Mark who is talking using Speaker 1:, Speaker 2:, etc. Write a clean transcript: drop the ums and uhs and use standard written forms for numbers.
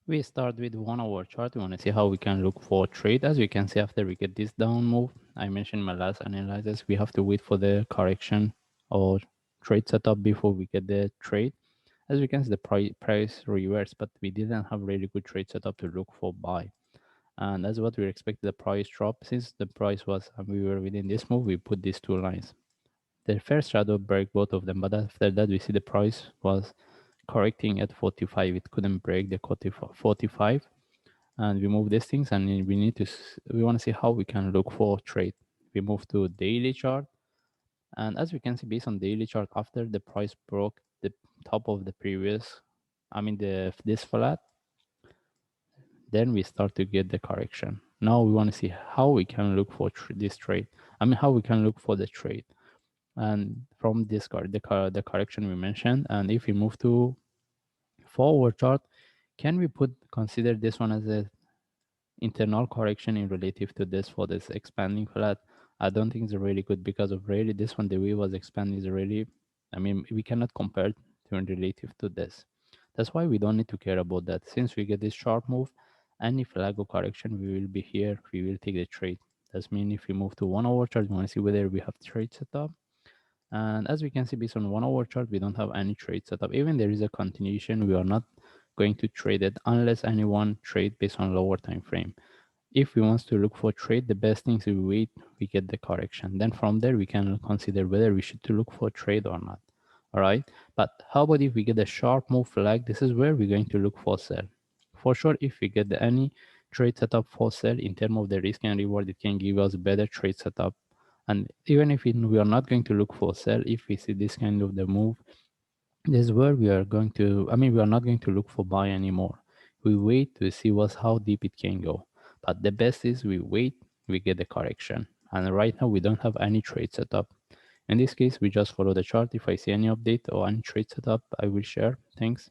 Speaker 1: We start with 1 hour chart. We want to see how we can look for trade. As you can see, after we get this down move, I mentioned in my last analysis, we have to wait for the correction or trade setup before we get the trade. As we can see, the price reversed, but we didn't have really good trade setup to look for buy. And that's what we expected, the price drop. Since the price was, we were within this move, we put these two lines. The first shadow break both of them, but after that we see the price was correcting at 45. It couldn't break the 45, and we move these things, and we need to we want to see how we can look for trade. We move to daily chart, and as we can see, based on daily chart, after the price broke the top of the previous, the this flat, then we start to get the correction. Now we want to see how we can look for this trade. How we can look for the trade. And from this the correction we mentioned, and if we move to forward chart, can we consider this one as a internal correction in relative to this for this expanding flat? I don't think it's really good, because of really this one, the way it was expanding is really, we cannot compare to in relative to this. That's why we don't need to care about that. Since we get this sharp move, any flag of correction, we will be here, we will take the trade. That's mean if we move to 1 hour chart, we want to see whether we have trade set up. And as we can see, based on 1 hour chart, we don't have any trade setup. Even there is a continuation, we are not going to trade it unless anyone trade based on lower time frame. If we want to look for trade, the best thing is we wait, we get the correction. Then from there, we can consider whether we should to look for trade or not. All right. But how about if we get a sharp move flag? This is where we're going to look for sell. For sure, if we get any trade setup for sell in terms of the risk and reward, it can give us better trade setup. And even if we are not going to look for sell, if we see this kind of the move, this is where we are going to, we are not going to look for buy anymore. We wait to see how deep it can go. But the best is we wait, we get the correction. And right now we don't have any trade setup. In this case, we just follow the chart. If I see any update or any trade setup, I will share. Thanks.